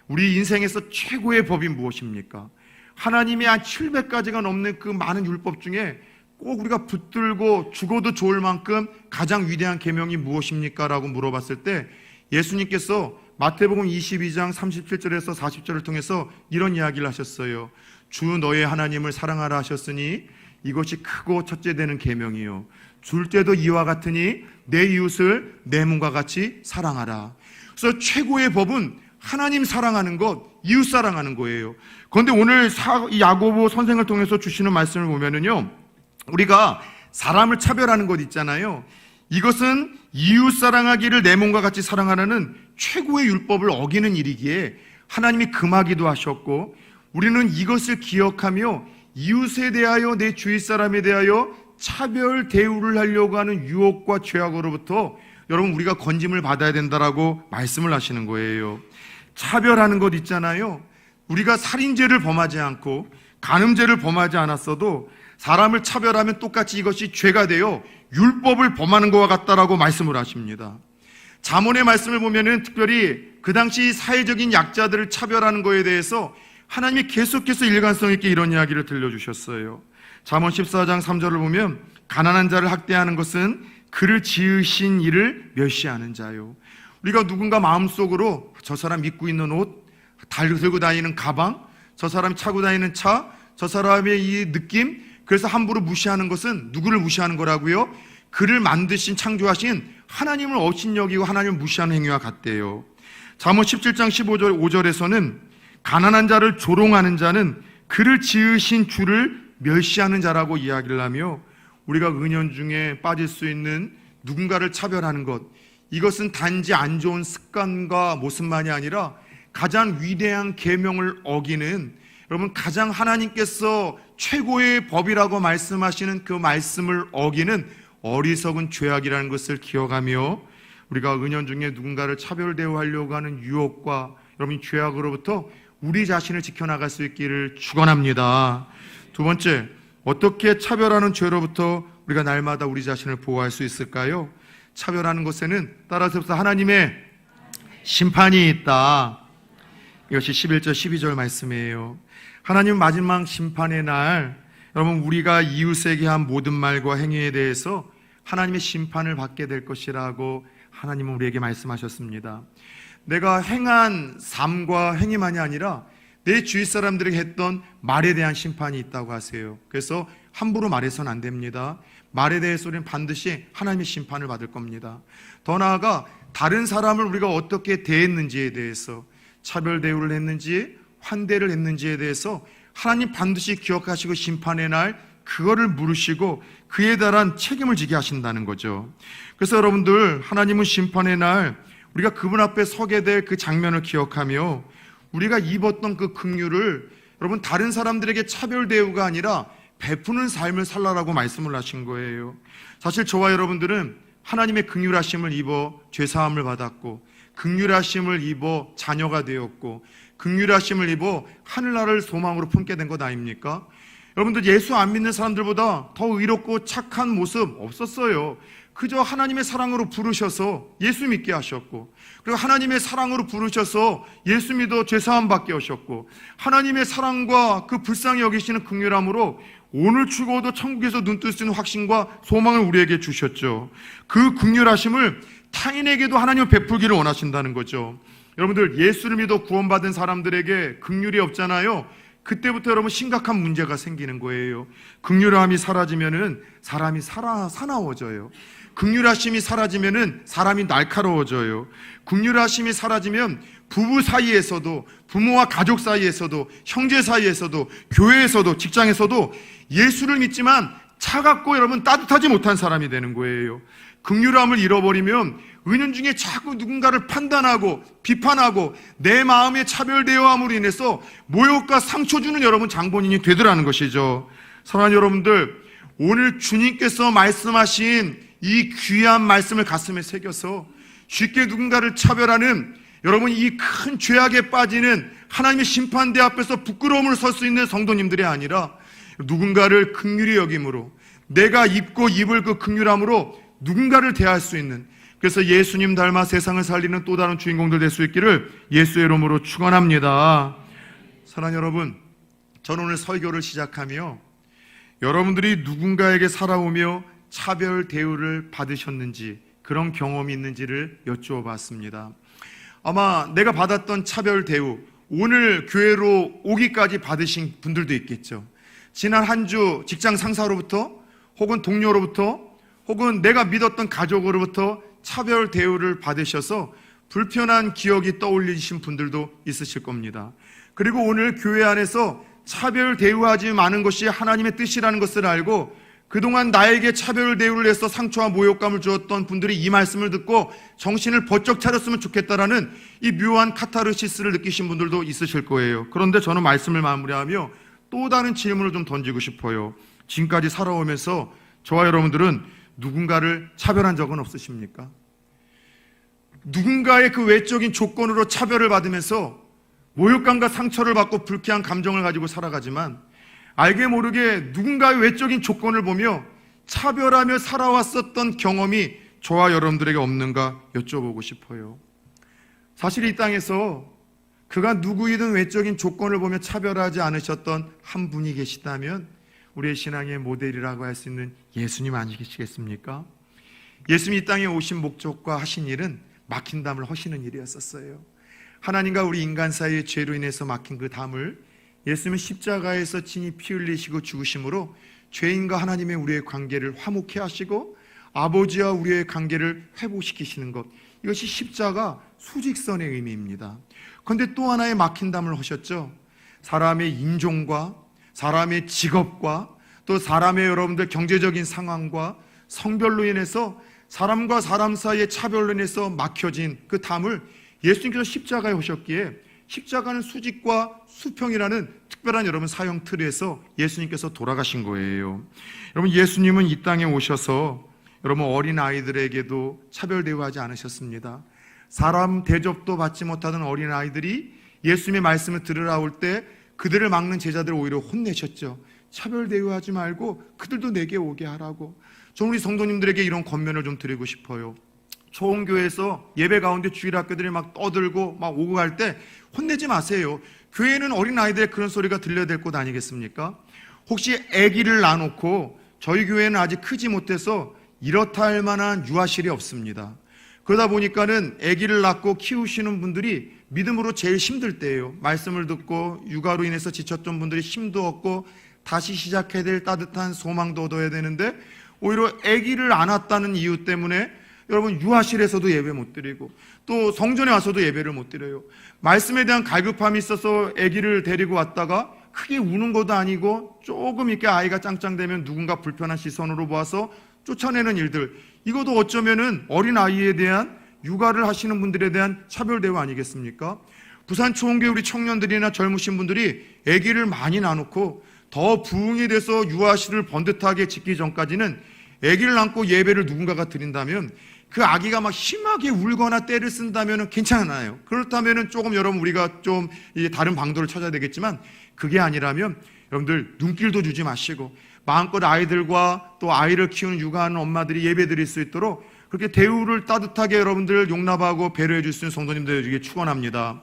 우리 인생에서 최고의 법이 무엇입니까? 하나님이 한 700가지가 넘는 그 많은 율법 중에 꼭 우리가 붙들고 죽어도 좋을 만큼 가장 위대한 계명이 무엇입니까? 라고 물어봤을 때 예수님께서 마태복음 22장 37절에서 40절을 통해서 이런 이야기를 하셨어요. 주 너의 하나님을 사랑하라 하셨으니 이것이 크고 첫째 되는 계명이요, 줄 때도 이와 같으니 내 이웃을 내 몸과 같이 사랑하라. 그래서 최고의 법은 하나님 사랑하는 것, 이웃 사랑하는 거예요. 그런데 오늘 야고보 선생을 통해서 주시는 말씀을 보면은요, 우리가 사람을 차별하는 것 있잖아요. 이것은 이웃 사랑하기를 내 몸과 같이 사랑하라는 최고의 율법을 어기는 일이기에 하나님이 금하기도 하셨고, 우리는 이것을 기억하며 이웃에 대하여, 내 주위 사람에 대하여 차별 대우를 하려고 하는 유혹과 죄악으로부터 여러분 우리가 건짐을 받아야 된다라고 말씀을 하시는 거예요. 차별하는 것 있잖아요. 우리가 살인죄를 범하지 않고 간음죄를 범하지 않았어도 사람을 차별하면 똑같이 이것이 죄가 되어 율법을 범하는 것과 같다라고 말씀을 하십니다. 잠언의 말씀을 보면은 특별히 그 당시 사회적인 약자들을 차별하는 것에 대해서 하나님이 계속해서 일관성 있게 이런 이야기를 들려주셨어요. 잠언 14장 3절을 보면 가난한 자를 학대하는 것은 그를 지으신 이를 멸시하는 자요. 우리가 누군가 마음속으로 저 사람 입고 있는 옷, 들고 다니는 가방, 저 사람이 차고 다니는 차, 저 사람의 이 느낌, 그래서 함부로 무시하는 것은 누구를 무시하는 거라고요? 그를 만드신, 창조하신 하나님을 업신여기고 하나님을 무시하는 행위와 같대요. 잠언 17장 5절에서는 가난한 자를 조롱하는 자는 그를 지으신 주를 멸시하는 자라고 이야기를 하며, 우리가 은연중에 빠질 수 있는 누군가를 차별하는 것, 이것은 단지 안 좋은 습관과 모습만이 아니라 가장 위대한 계명을 어기는, 여러분 가장 하나님께서 최고의 법이라고 말씀하시는 그 말씀을 어기는 어리석은 죄악이라는 것을 기억하며, 우리가 은연중에 누군가를 차별 대우하려고 하는 유혹과 여러분 죄악으로부터 우리 자신을 지켜나갈 수 있기를 축원합니다. 두 번째, 어떻게 차별하는 죄로부터 우리가 날마다 우리 자신을 보호할 수 있을까요? 차별하는 것에는 따라서 하나님의 심판이 있다. 이것이 11절 12절 말씀이에요. 하나님 마지막 심판의 날, 여러분 우리가 이웃에게 한 모든 말과 행위에 대해서 하나님의 심판을 받게 될 것이라고 하나님은 우리에게 말씀하셨습니다. 내가 행한 삶과 행위만이 아니라 내 주위 사람들에게 했던 말에 대한 심판이 있다고 하세요. 그래서 함부로 말해서는 안 됩니다. 말에 대해서 우리는 반드시 하나님의 심판을 받을 겁니다. 더 나아가 다른 사람을 우리가 어떻게 대했는지에 대해서, 차별 대우를 했는지 환대를 했는지에 대해서 하나님 반드시 기억하시고 심판의 날 그거를 물으시고 그에 대한 책임을 지게 하신다는 거죠. 그래서 여러분들, 하나님은 심판의 날 우리가 그분 앞에 서게 될 그 장면을 기억하며 우리가 입었던 그 긍휼을 여러분 다른 사람들에게 차별 대우가 아니라 베푸는 삶을 살라라고 말씀을 하신 거예요. 사실 저와 여러분들은 하나님의 긍휼하심을 입어 죄사함을 받았고, 긍휼하심을 입어 자녀가 되었고, 긍휼하심을 입어 하늘나라를 소망으로 품게 된 것 아닙니까? 여러분들, 예수 안 믿는 사람들보다 더 의롭고 착한 모습 없었어요. 그저 하나님의 사랑으로 부르셔서 예수 믿게 하셨고, 그리고 하나님의 사랑으로 부르셔서 예수 믿어 죄사함 받게 하셨고, 하나님의 사랑과 그 불쌍히 여기시는 긍휼함으로 오늘 죽어도 천국에서 눈뜰 수 있는 확신과 소망을 우리에게 주셨죠. 그 긍휼하심을 타인에게도 하나님은 베풀기를 원하신다는 거죠. 여러분들, 예수를 믿어 구원받은 사람들에게 긍휼이 없잖아요. 그때부터 여러분 심각한 문제가 생기는 거예요. 긍휼함이 사라지면은 사람이 사나워져요. 긍휼하심이 사라지면은 사람이 날카로워져요. 긍휼하심이 사라지면 부부 사이에서도, 부모와 가족 사이에서도, 형제 사이에서도, 교회에서도, 직장에서도 예수를 믿지만 차갑고 여러분 따뜻하지 못한 사람이 되는 거예요. 긍휼함을 잃어버리면 은연중에 자꾸 누군가를 판단하고 비판하고 내 마음의 차별대어함으로 인해서 모욕과 상처 주는 여러분 장본인이 되더라는 것이죠. 사랑하는 여러분들, 오늘 주님께서 말씀하신 이 귀한 말씀을 가슴에 새겨서 쉽게 누군가를 차별하는 여러분, 이 큰 죄악에 빠지는 하나님의 심판대 앞에서 부끄러움을 설 수 있는 성도님들이 아니라 누군가를 긍휼히 여김으로, 내가 입고 입을 그 긍휼함으로 누군가를 대할 수 있는, 그래서 예수님 닮아 세상을 살리는 또 다른 주인공들 될 수 있기를 예수의 이름으로 축원합니다. 사랑하는 여러분, 저는 오늘 설교를 시작하며 여러분들이 누군가에게 살아오며 차별 대우를 받으셨는지, 그런 경험이 있는지를 여쭈어 봤습니다. 아마 내가 받았던 차별 대우, 오늘 교회로 오기까지 받으신 분들도 있겠죠. 지난 한 주 직장 상사로부터, 혹은 동료로부터, 혹은 내가 믿었던 가족으로부터 차별 대우를 받으셔서 불편한 기억이 떠올리신 분들도 있으실 겁니다. 그리고 오늘 교회 안에서 차별 대우하지 마는 것이 하나님의 뜻이라는 것을 알고 그동안 나에게 차별 대우를 해서 상처와 모욕감을 주었던 분들이 이 말씀을 듣고 정신을 번쩍 차렸으면 좋겠다라는 이 묘한 카타르시스를 느끼신 분들도 있으실 거예요. 그런데 저는 말씀을 마무리하며 또 다른 질문을 좀 던지고 싶어요. 지금까지 살아오면서 저와 여러분들은 누군가를 차별한 적은 없으십니까? 누군가의 그 외적인 조건으로 차별을 받으면서 모욕감과 상처를 받고 불쾌한 감정을 가지고 살아가지만 알게 모르게 누군가의 외적인 조건을 보며 차별하며 살아왔었던 경험이 저와 여러분들에게 없는가 여쭤보고 싶어요. 사실 이 땅에서 그가 누구이든 외적인 조건을 보며 차별하지 않으셨던 한 분이 계시다면 우리의 신앙의 모델이라고 할 수 있는 예수님 아니시겠습니까? 예수님이 이 땅에 오신 목적과 하신 일은 막힌 담을 허시는 일이었었어요. 하나님과 우리 인간 사이의 죄로 인해서 막힌 그 담을 예수님은 십자가에서 친히 피 흘리시고 죽으심으로 죄인과 하나님의 우리의 관계를 화목케 하시고 아버지와 우리의 관계를 회복시키시는 것, 이것이 십자가 수직선의 의미입니다. 그런데 또 하나의 막힌 담을 하셨죠. 사람의 인종과 사람의 직업과 또 사람의 여러분들 경제적인 상황과 성별로 인해서 사람과 사람 사이의 차별로 인해서 막혀진 그 담을 예수님께서 십자가에 오셨기에 십자가는 수직과 수평이라는 특별한 여러분 사형 틀에서 예수님께서 돌아가신 거예요. 여러분, 예수님은 이 땅에 오셔서 여러분 어린 아이들에게도 차별 대우하지 않으셨습니다. 사람 대접도 받지 못하던 어린 아이들이 예수님의 말씀을 들으러 올 때 그들을 막는 제자들을 오히려 혼내셨죠. 차별 대우하지 말고 그들도 내게 오게 하라고. 저는 우리 성도님들에게 이런 권면을 좀 드리고 싶어요. 초원교회에서 예배 가운데 주일학교들이 막 떠들고 막 오고 갈 때 혼내지 마세요. 교회는 어린아이들의 그런 소리가 들려야 될 곳 아니겠습니까? 혹시 아기를 낳아놓고 저희 교회는 아직 크지 못해서 이렇다 할 만한 유아실이 없습니다. 그러다 보니까는 아기를 낳고 키우시는 분들이 믿음으로 제일 힘들 때예요. 말씀을 듣고 육아로 인해서 지쳤던 분들이 힘도 얻고 다시 시작해야 될 따뜻한 소망도 얻어야 되는데 오히려 아기를 안 낳았다는 이유 때문에 여러분 유아실에서도 예배 못 드리고 또 성전에 와서도 예배를 못 드려요. 말씀에 대한 갈급함이 있어서 아기를 데리고 왔다가 크게 우는 것도 아니고 조금 이렇게 아이가 짱짱대면 누군가 불편한 시선으로 보아서 쫓아내는 일들, 이것도 어쩌면은 어린 아이에 대한 육아를 하시는 분들에 대한 차별 대우 아니겠습니까? 부산 초원교회 우리 청년들이나 젊으신 분들이 아기를 많이 낳아놓고 더 부흥이 돼서 유아실을 번듯하게 짓기 전까지는 아기를 낳고 예배를 누군가가 드린다면 그 아기가 막 심하게 울거나 떼를 쓴다면 괜찮아요. 그렇다면 조금 여러분 우리가 좀 다른 방도를 찾아야 되겠지만 그게 아니라면 여러분들 눈길도 주지 마시고 마음껏 아이들과 또 아이를 키우는 육아하는 엄마들이 예배 드릴 수 있도록 그렇게 대우를 따뜻하게 여러분들 용납하고 배려해 줄 수 있는 성도님들에게 축원합니다.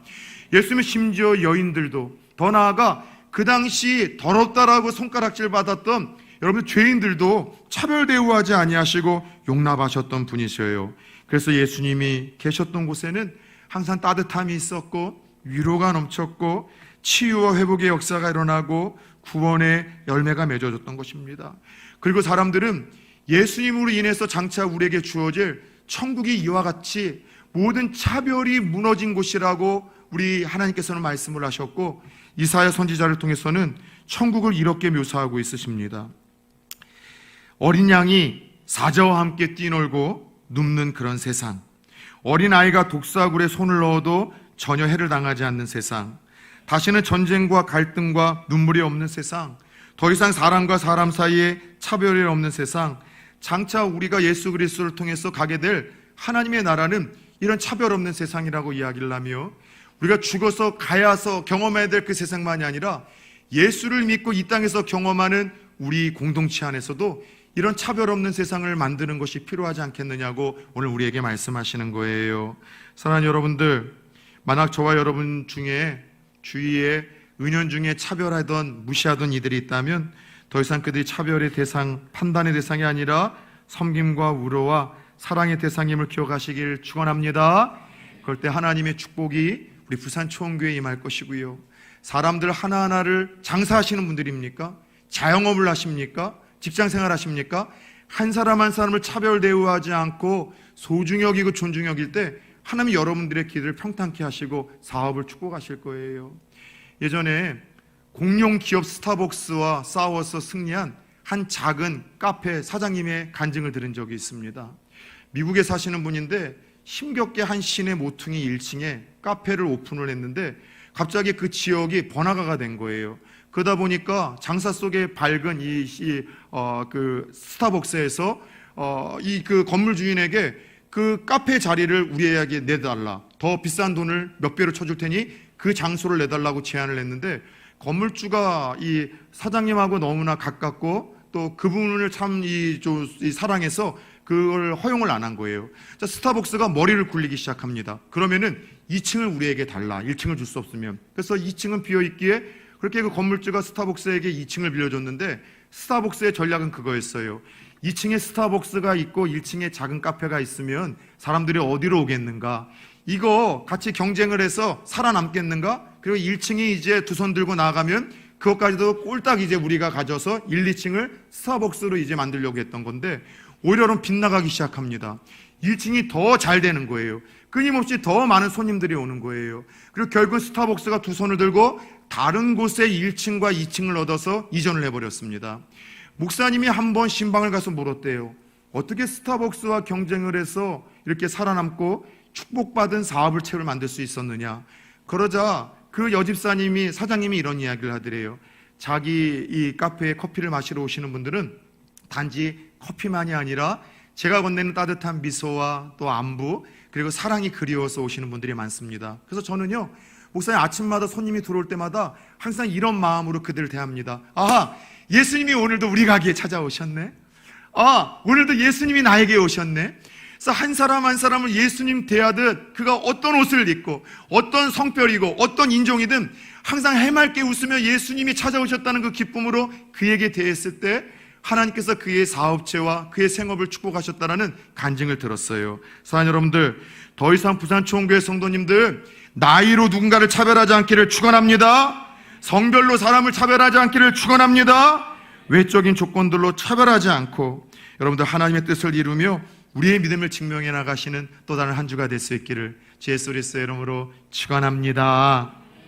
예수님은 심지어 여인들도 더 나아가 그 당시 더럽다라고 손가락질 받았던 여러분 죄인들도 차별 대우하지 아니하시고 용납하셨던 분이셔요. 그래서 예수님이 계셨던 곳에는 항상 따뜻함이 있었고 위로가 넘쳤고 치유와 회복의 역사가 일어나고 구원의 열매가 맺어졌던 것입니다. 그리고 사람들은 예수님으로 인해서 장차 우리에게 주어질 천국이 이와 같이 모든 차별이 무너진 곳이라고 우리 하나님께서는 말씀을 하셨고, 이사야 선지자를 통해서는 천국을 이렇게 묘사하고 있으십니다. 어린 양이 사자와 함께 뛰놀고 눕는 그런 세상, 어린아이가 독사굴에 손을 넣어도 전혀 해를 당하지 않는 세상, 다시는 전쟁과 갈등과 눈물이 없는 세상, 더 이상 사람과 사람 사이에 차별이 없는 세상, 장차 우리가 예수 그리스도를 통해서 가게 될 하나님의 나라는 이런 차별 없는 세상이라고 이야기를 하며, 우리가 죽어서 가야서 경험해야 될 그 세상만이 아니라 예수를 믿고 이 땅에서 경험하는 우리 공동체 안에서도 이런 차별 없는 세상을 만드는 것이 필요하지 않겠느냐고 오늘 우리에게 말씀하시는 거예요. 사랑하는 여러분들, 만약 저와 여러분 중에 주위에 은연중에 차별하던 무시하던 이들이 있다면 더 이상 그들이 차별의 대상, 판단의 대상이 아니라 섬김과 우러와 사랑의 대상임을 기억하시길 축원합니다. 그럴 때 하나님의 축복이 우리 부산 초원교회에 임할 것이고요. 사람들 하나하나를 장사하시는 분들입니까? 자영업을 하십니까? 직장생활 하십니까? 한 사람 한 사람을 차별 대우하지 않고 소중히 여기고 존중히 여길 때 하나님이 여러분들의 길을 평탄케 하시고 사업을 축복하실 거예요. 예전에 공룡 기업 스타벅스와 싸워서 승리한 한 작은 카페 사장님의 간증을 들은 적이 있습니다. 미국에 사시는 분인데 힘겹게 한 시내 모퉁이 1층에 카페를 오픈을 했는데 갑자기 그 지역이 번화가가 된 거예요. 그러다 보니까 장사 속에 밝은 그 스타벅스에서 그 건물 주인에게 그 카페 자리를 우리에게 내달라, 더 비싼 돈을 몇 배로 쳐줄 테니 그 장소를 내달라고 제안을 했는데, 건물주가 이 사장님하고 너무나 가깝고 또 그분을 참 사랑해서 그걸 허용을 안 한 거예요. 자, 스타벅스가 머리를 굴리기 시작합니다. 그러면은 2층을 우리에게 달라, 1층을 줄 수 없으면. 그래서 2층은 비어있기에 그렇게 그 건물주가 스타벅스에게 2층을 빌려줬는데, 스타벅스의 전략은 그거였어요. 2층에 스타벅스가 있고 1층에 작은 카페가 있으면 사람들이 어디로 오겠는가? 이거 같이 경쟁을 해서 살아남겠는가? 그리고 1층이 이제 두 손 들고 나가면 그것까지도 꼴딱 이제 우리가 가져서 1, 2층을 스타벅스로 이제 만들려고 했던 건데, 오히려는 빗나가기 시작합니다. 1층이 더 잘 되는 거예요. 끊임없이 더 많은 손님들이 오는 거예요. 그리고 결국 스타벅스가 두 손을 들고 다른 곳에 1층과 2층을 얻어서 이전을 해버렸습니다. 목사님이 한번 신방을 가서 물었대요. 어떻게 스타벅스와 경쟁을 해서 이렇게 살아남고 축복받은 사업을 채를 만들 수 있었느냐. 그러자 그 여집사님이, 사장님이 이런 이야기를 하더래요. 자기 이 카페에 커피를 마시러 오시는 분들은 단지 커피만이 아니라 제가 건네는 따뜻한 미소와 또 안부, 그리고 사랑이 그리워서 오시는 분들이 많습니다. 그래서 저는요, 목사님 아침마다 손님이 들어올 때마다 항상 이런 마음으로 그들을 대합니다. 아하, 예수님이 오늘도 우리 가게에 찾아오셨네. 아, 오늘도 예수님이 나에게 오셨네. 그래서 한 사람 한 사람을 예수님 대하듯 그가 어떤 옷을 입고 어떤 성별이고 어떤 인종이든 항상 해맑게 웃으며 예수님이 찾아오셨다는 그 기쁨으로 그에게 대했을 때 하나님께서 그의 사업체와 그의 생업을 축복하셨다는 간증을 들었어요. 사랑하는 여러분들, 더 이상 부산 초원교회 성도님들 나이로 누군가를 차별하지 않기를 축원합니다. 성별로 사람을 차별하지 않기를 축원합니다. 외적인 조건들로 차별하지 않고 여러분들 하나님의 뜻을 이루며 우리의 믿음을 증명해 나가시는 또 다른 한 주가 될 수 있기를 주 예수 그리스도의 이름으로 축원합니다.